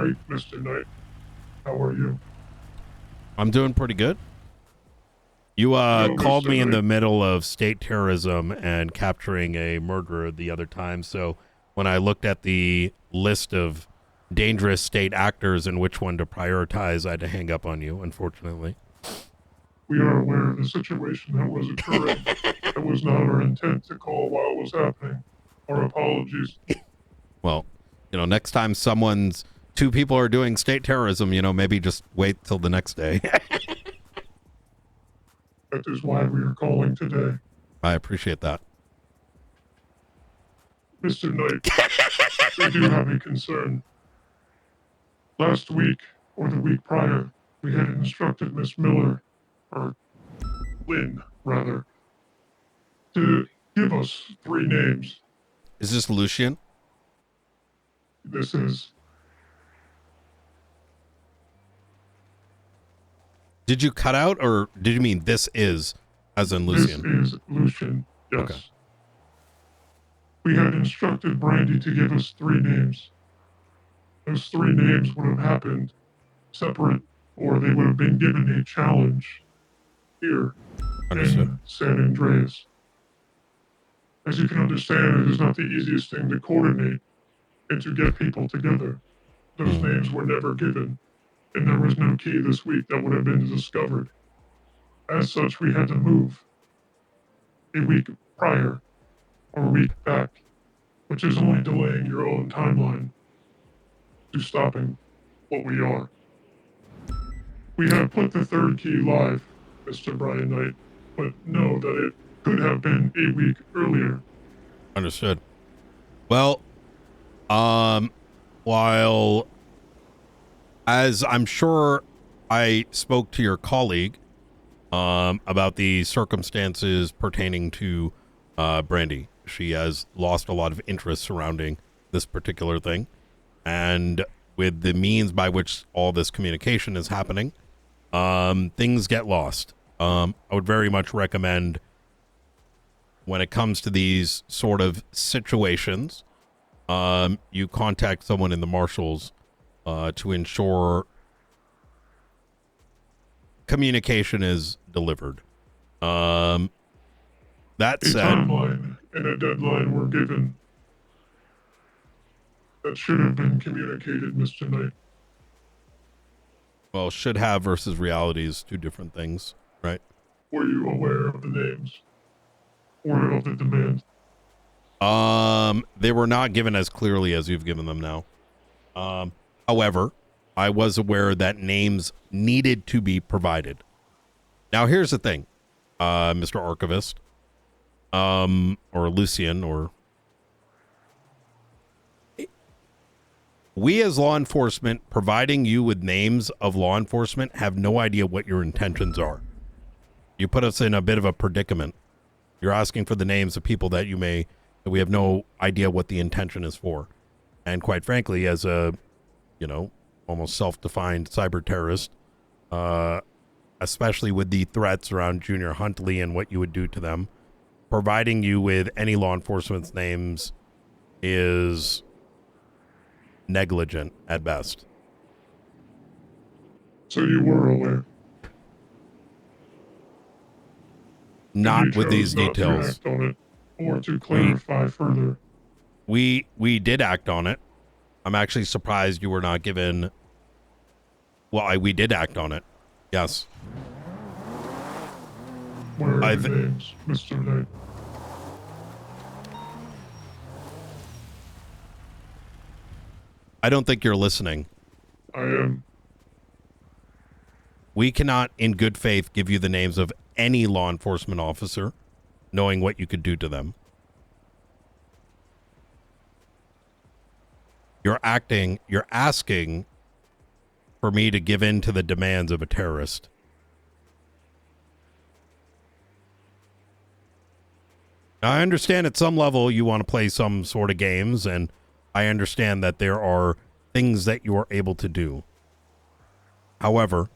great, Mr. Knight. How are you? I'm doing pretty good. You called Mr. me in Knight. the middle of state terrorism and capturing a murderer the other time. So when I looked at the list of dangerous state actors and which one to prioritize, I had to hang up on you, unfortunately. We are aware of the situation that was occurring. It was not our intent to call while it was happening. Our apologies. Well, next time two people are doing state terrorism, maybe just wait till the next day. That is why we are calling today. I appreciate that. Mr. Knight, we do have a concern. Last week, or the week prior, we had instructed Miss Miller, or Lynn, rather, to give us 3 names. Is this Lucian? This is. Did you cut out, or did you mean this is, as in Lucian? This is Lucian, yes. Okay. We had instructed Brandy to give us 3 names. Those 3 names would have happened separate, or they would have been given a challenge here in San Andreas. As you can understand, it is not the easiest thing to coordinate and to get people together. Those names were never given, and there was no key this week that would have been discovered. As such, we had to move a week prior, or a week back, which is only delaying your own timeline to stopping what we are. We have put the 3rd key live, Mr. Brian Knight, but know that it could have been a week earlier. Understood. Well, while, as I'm sure I spoke to your colleague about the circumstances pertaining to Brandy. She has lost a lot of interest surrounding this particular thing. And with the means by which all this communication is happening, things get lost. I would very much recommend, when it comes to these sort of situations, you contact someone in the marshals to ensure communication is delivered. That said, a timeline and a deadline were given that should have been communicated, Mr. Knight. Well, should have versus reality is 2 different things, right? Were you aware of the names or of the demand? They were not given as clearly as you've given them now. However, I was aware that names needed to be provided. Now, here's the thing, Mr. Archivist, or Lucian, or we as law enforcement, providing you with names of law enforcement, have no idea what your intentions are. You put us in a bit of a predicament. You're asking for the names of people that we have no idea what the intention is for. And quite frankly, as a, almost self-defined cyber terrorist, especially with the threats around Junior Huntley and what you would do to them, providing you with any law enforcement's names is negligent at best. So you were aware? Not with these not details. To act on it, or to clarify further. We did act on it. I'm actually surprised you were not given. Well, we did act on it. Yes. Where are the names, Mr. Knight? I don't think you're listening. I am. We cannot, in good faith, give you the names of any law enforcement officer, knowing what you could do to them. You're asking for me to give in to the demands of a terrorist. Now, I understand at some level you want to play some sort of games, and I understand that there are things that you are able to do. However,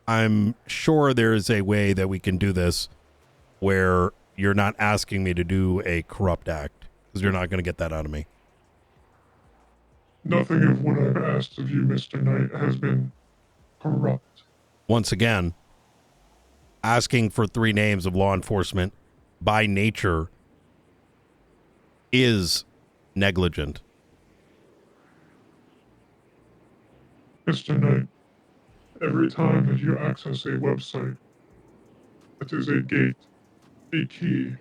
I'm sure there is a way that we can do this where you're not asking me to do a corrupt act, because you're not going to get that out of me. Nothing of what I've asked of you, Mr. Knight, has been corrupt. Once again, asking for 3 names of law enforcement by nature is negligent. Mr. Knight, every time that you access a website, that is a gate, a key,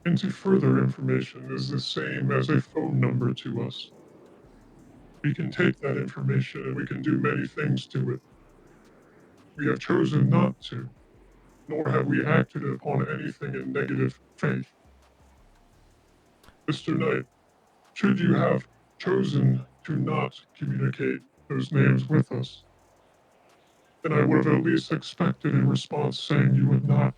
into further information is the same as a phone number to us. We can take that information and we can do many things to it. We have chosen not to, nor have we acted upon anything in negative faith. Mr. Knight, should you have chosen to not communicate those names with us, then I would have at least expected a response saying you would not.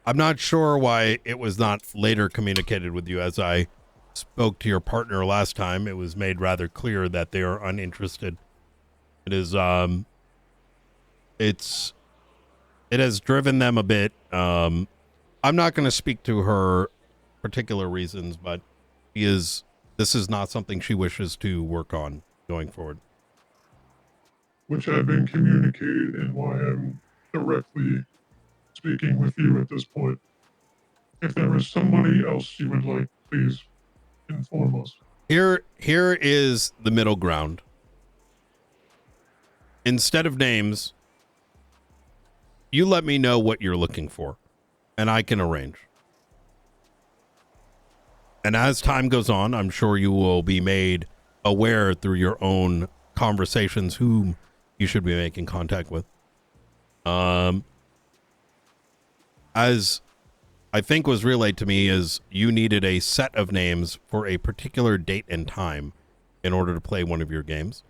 I'm not sure why it was not later communicated with you. As I spoke to your partner last time, it was made rather clear that they are uninterested. It is, it has driven them a bit. I'm not going to speak to her particular reasons, but this is not something she wishes to work on going forward. Which have been communicated and why I'm directly speaking with you at this point. If there is somebody else you would like, please inform us. Here is the middle ground. Instead of names, you let me know what you're looking for, and I can arrange. And as time goes on, I'm sure you will be made aware through your own conversations whom you should be making contact with. As I think was relayed to me, is you needed a set of names for a particular date and time in order to play one of your games.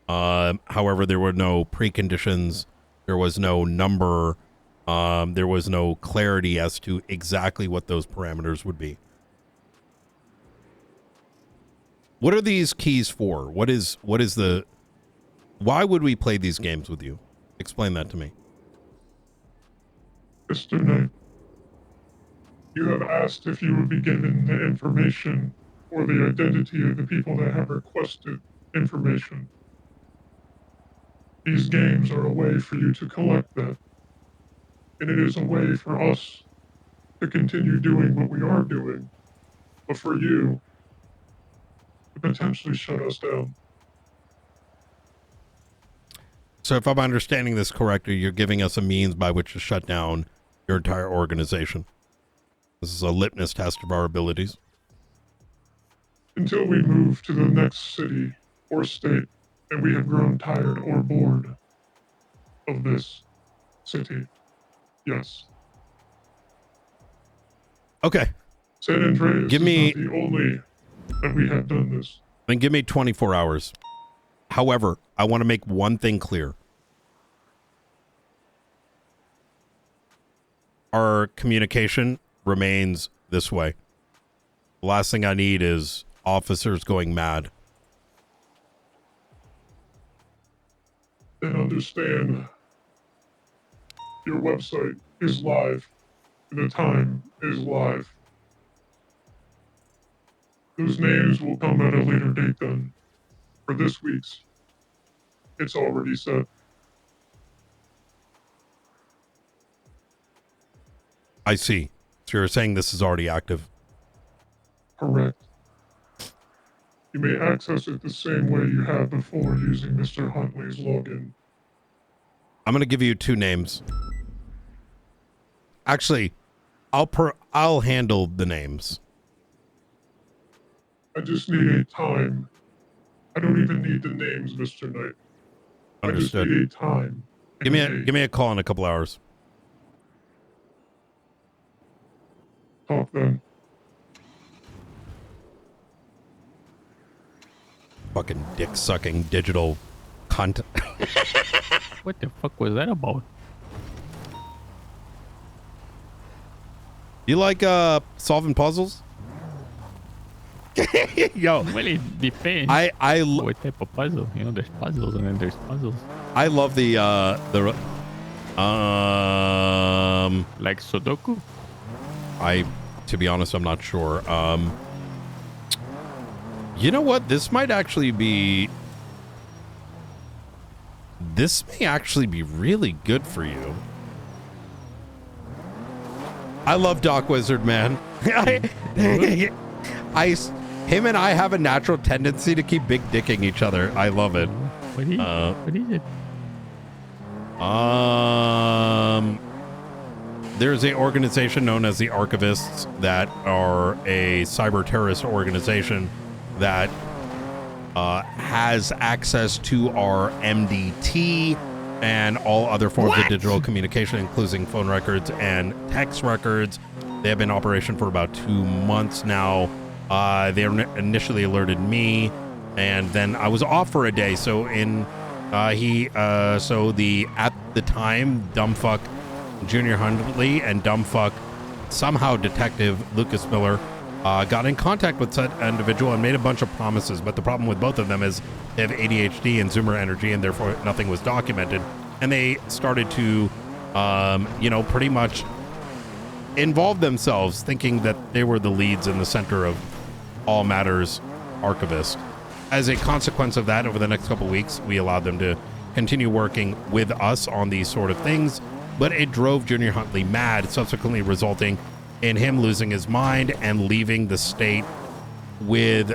However, there were no preconditions. There was no number. There was no clarity as to exactly what those parameters would be. What are these keys for? What is the... Why would we play these games with you? Explain that to me. Mr. Knight, you have asked if you would be given the information or the identity of the people that have requested information. These games are a way for you to collect that. And it is a way for us to continue doing what we are doing. But for you, to potentially shut us down. So if I'm understanding this correctly, you're giving us a means by which to shut down your entire organization. This is a litmus test of our abilities. Until we move to the next city or state and we have grown tired or bored of this city. Yes. Okay. San Andreas is not the only that we have done this. Then give me 24 hours. However, I want to make one thing clear. Our communication remains this way. The last thing I need is officers going mad. Then understand your website is live. The time is live. Those names will come at a later date then. For this week's, it's already set. I see. So you're saying this is already active? Correct. You may access it the same way you have before using Mr. Huntley's login. I'm going to give you 2 names. Actually, I'll handle the names. I just need a time. I don't even need the names, Mr. Knight. Understood. I just need a time. Give me a call in a couple hours. Talk then. Fucking dick-sucking digital cunt. What the fuck was that about? You like solving puzzles? Yo, Well, it depends. What type of puzzle? You know, there's puzzles and then there's puzzles. I love the like Sudoku. To be honest, I'm not sure. You know what? This may actually be really good for you. I love Doc Wizard, man. Him and I have a natural tendency to keep big dicking each other. I love it. What is it? There's an organization known as the Archivists that are a cyber terrorist organization that has access to our MDT and all other forms of digital communication, including phone records and text records. They have been in operation for about 2 months now. They initially alerted me, and then I was off for a day. So at the time, dumbfuck Junior Huntley and dumbfuck somehow Detective Lucas Miller got in contact with that individual and made a bunch of promises. But the problem with both of them is they have ADHD and Zoomer energy, and therefore nothing was documented. And they started to, pretty much involve themselves, thinking that they were the leads in the center of all matters Archivist. As a consequence of that, over the next couple weeks, we allowed them to continue working with us on these sort of things, but it drove Junior Huntley mad, subsequently resulting in him losing his mind and leaving the state with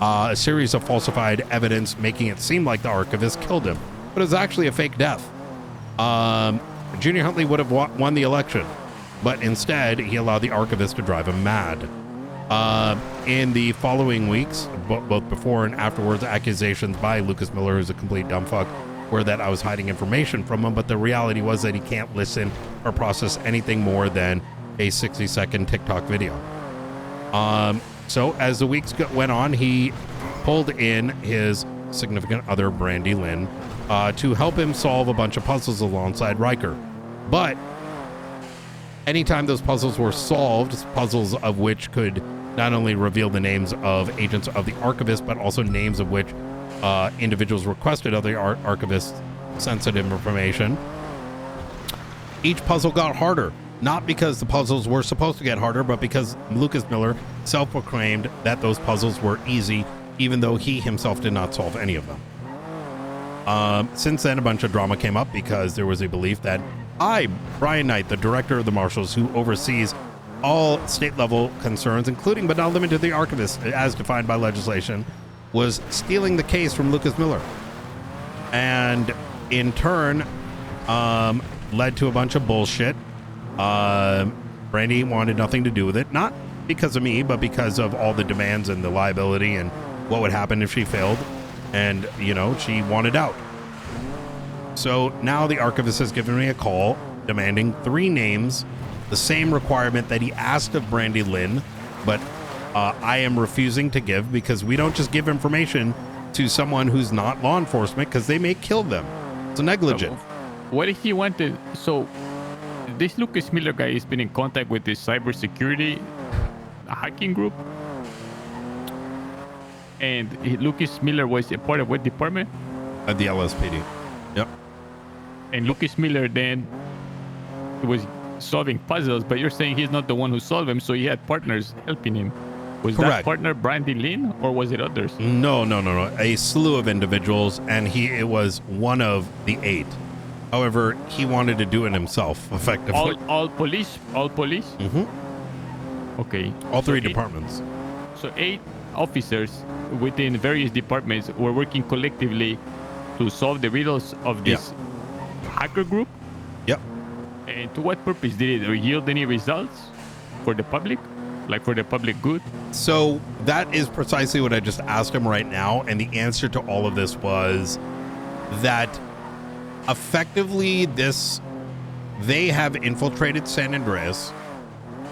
a series of falsified evidence, making it seem like the Archivist killed him, but it was actually a fake death. Junior Huntley would have won the election, but instead he allowed the Archivist to drive him mad. In the following weeks, both before and afterwards, accusations by Lucas Miller, who's a complete dumbfuck, were that I was hiding information from him, but the reality was that he can't listen or process anything more than a 60-second TikTok video. So as the weeks went on, he pulled in his significant other, Brandy Lynn, to help him solve a bunch of puzzles alongside Riker. But anytime those puzzles were solved, puzzles of which could not only reveal the names of agents of the Archivist, but also names of which individuals requested of the Archivist sensitive information, each puzzle got harder. Not because the puzzles were supposed to get harder, but because Lucas Miller self-proclaimed that those puzzles were easy, even though he himself did not solve any of them. Since then, a bunch of drama came up because there was a belief that I, Brian Knight, the director of the Marshals, who oversees all state-level concerns, including but not limited to the Archivist, as defined by legislation, was stealing the case from Lucas Miller. And in turn, led to a bunch of bullshit. Brandy wanted nothing to do with it, not because of me, but because of all the demands and the liability and what would happen if she failed. And, she wanted out. So now the Archivist has given me a call demanding 3 names, the same requirement that he asked of Brandy Lynn, but I am refusing to give because we don't just give information to someone who's not law enforcement because they may kill them. It's negligent. What if he wanted... So this Lucas Miller guy has been in contact with this cybersecurity hacking group, and Lucas Miller was a part of what department? At the LSPD. Yep. And Lucas Miller then was solving puzzles, but you're saying he's not the one who solved them, so he had partners helping him. Was Correct. That partner Brandy Lynn, or was it others? No. A slew of individuals, and it was one of the 8. However, he wanted to do it himself, effectively. All police? Mm-hmm. Okay. All 3 departments. So 8 officers within various departments were working collectively to solve the riddles of this hacker group? Yep. And to what purpose? Did it yield any results for the public? Like for the public good? So that is precisely what I just asked him right now. And the answer to all of this was that effectively they have infiltrated San Andreas,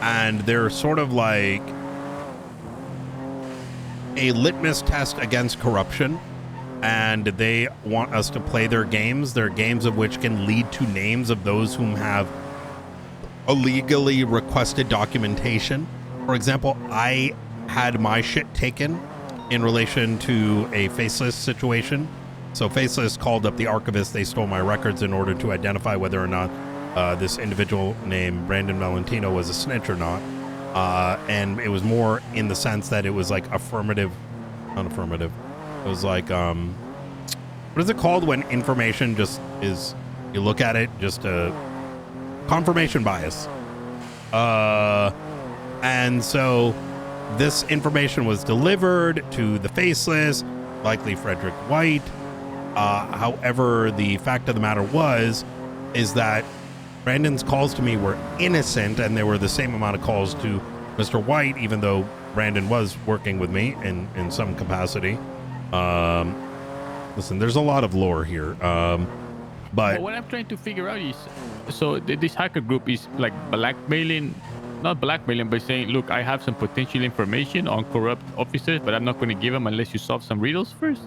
and they're sort of like a litmus test against corruption, and they want us to play their games of which can lead to names of those whom have illegally requested documentation. For example, I had my shit taken in relation to a Faceless situation. So Faceless called up the Archivist. They stole my records in order to identify whether or not this individual named Brandon Valentino was a snitch or not. And it was more in the sense that it was like affirmative Not affirmative. It was like, what is it called when information just is, you look at it, just a confirmation bias. And so this information was delivered to the faceless, likely Frederick White. However, the fact of the matter is that Brandon's calls to me were innocent, and there were the same amount of calls to Mr. White, even though Brandon was working with me in some capacity. Listen, there's a lot of lore here. But what I'm trying to figure out is, so this hacker group is like blackmailing, not blackmailing, but saying, look, I have some potential information on corrupt officers, but I'm not going to give them unless you solve some riddles first.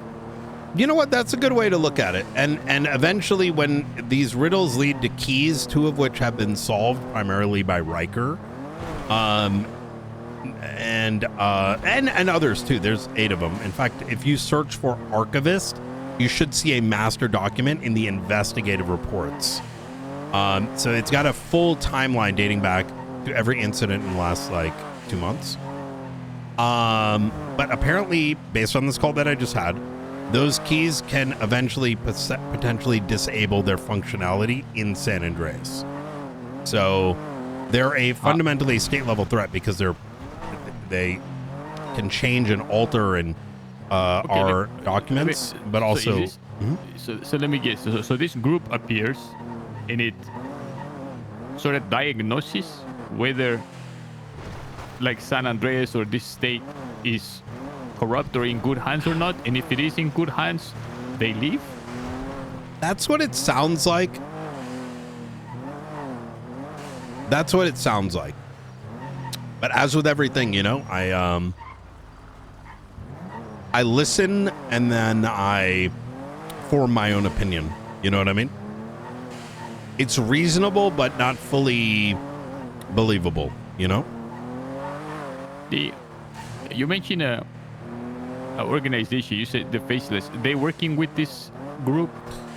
you know what? That's a good way to look at it. And eventually, when these riddles lead to keys, 2 of which have been solved primarily by Riker, and others too. There's 8 of them. In fact, if you search for Archivist, you should see a master document in the investigative reports. So it's got a full timeline dating back to every incident in the last like 2 months. But apparently, based on this call that I just had, those keys can eventually potentially disable their functionality in San Andreas. So they're a fundamentally state level threat because they can change and alter and our documents, but also. So let me guess. So this group appears, and it sort of diagnoses whether, like, San Andreas or this state is corrupt or in good hands or not, and if it is in good hands, they leave. That's what it sounds like. That's what it sounds like. But as with everything, you know, I listen and then I form my own opinion. You know what I mean? It's reasonable, but not fully believable, you know? You mentioned a organization. You said the Faceless. They're working with this group.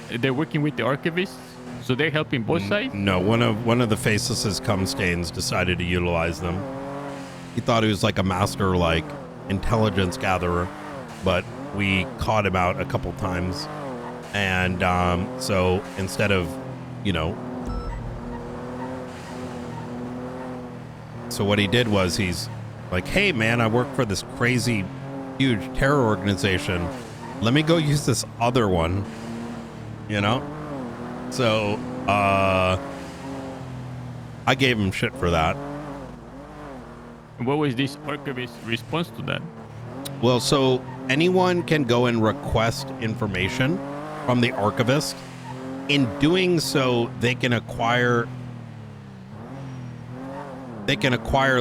They're working with the Archivists. So they're helping both sides? No, one of the Faceless cum stains decided to utilize them. He thought he was like a master, like, intelligence gatherer, but we caught him out a couple times. And so instead of, you know, so what he did was he's like, hey man, I work for this crazy huge terror organization. Let me go use this other one, you know? So I gave him shit for that. What was this Archivist response to that? Well, so anyone can go and request information from the Archivist. In doing so, they can acquire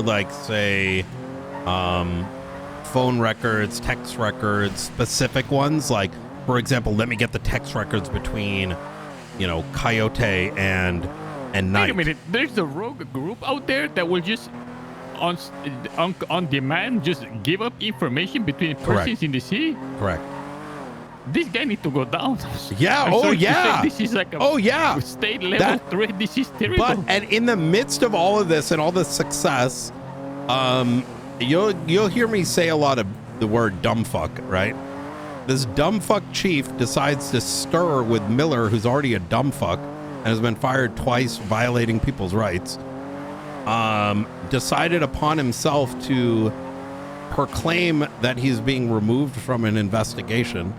like, say, phone records, text records, specific ones. Like, for example, let me get the text records between, you know, Coyote and Knight. Wait a minute. There's a rogue group out there that will just on demand just give up information between persons in the city. Correct. This guy needs to go down. Yeah. This is like a state level threat. This is terrible. But and in the midst of all of this and all the success, you'll hear me say a lot of the word dumb fuck, right? This dumb fuck chief decides to stir with Miller, who's already a dumb fuck and has been fired twice, violating people's rights. Decided upon himself to proclaim that he's being removed from an investigation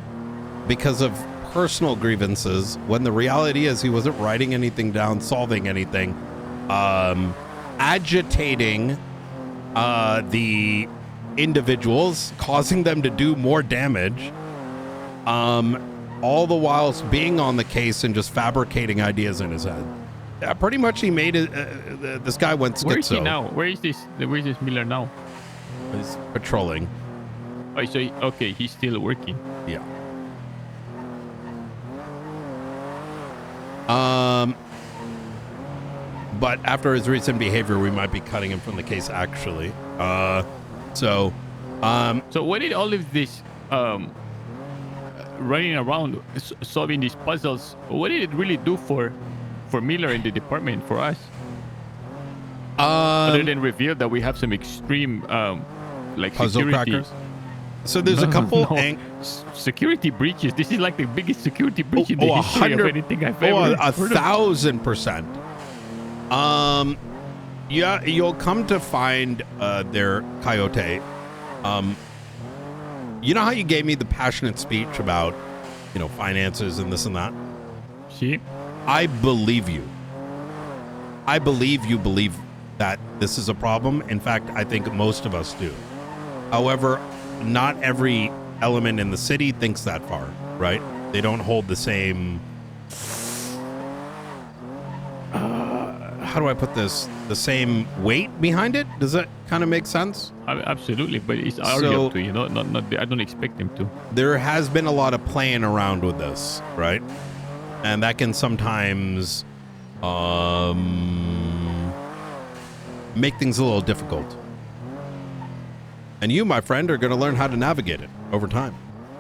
because of personal grievances, when the reality is he wasn't writing anything down, solving anything, agitating the individuals, causing them to do more damage, all the while being on the case and just fabricating ideas in his head. Yeah, pretty much he made it. This guy went schizo. Where is he now? Where is this Miller now? He's patrolling. Oh, so he's still working. Yeah. But after his recent behavior, we might be cutting him from the case, actually. So what did all of this running around solving these puzzles, what did it really do for Miller in the department, for us? Other than reveal that we have some extreme like puzzle security. crackers? So there's a couple. Security breaches. This is like the biggest security breach in the history of anything I've ever Oh, heard of. 1,000%. Yeah, you'll come to find their coyote. You know how you gave me the passionate speech about, finances and this and that? See? I believe you. I believe you believe that this is a problem. In fact, I think most of us do. However, not every element in the city thinks that far, right? They don't hold the same... how do I put this? The same weight behind it? Does that kind of make sense? Absolutely, but it's our up to, I don't expect them to. There has been a lot of playing around with this, right? And that can sometimes make things a little difficult. And you, my friend, are going to learn how to navigate it over time.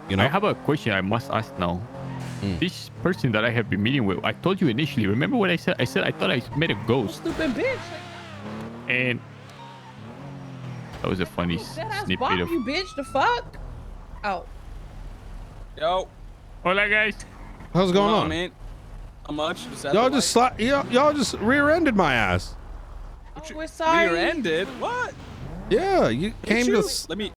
I have a question I must ask now. This person that I have been meeting with, I told you initially, remember what I said? I said I thought I met a ghost. Stupid bitch. And that was a funny snippet of... you bitch, the fuck? Oh. Yo. Hola, guys. How's going on? Man? How much? Y'all just rear-ended my ass. We're sorry. Rear-ended? What? Yeah, you came to... Let me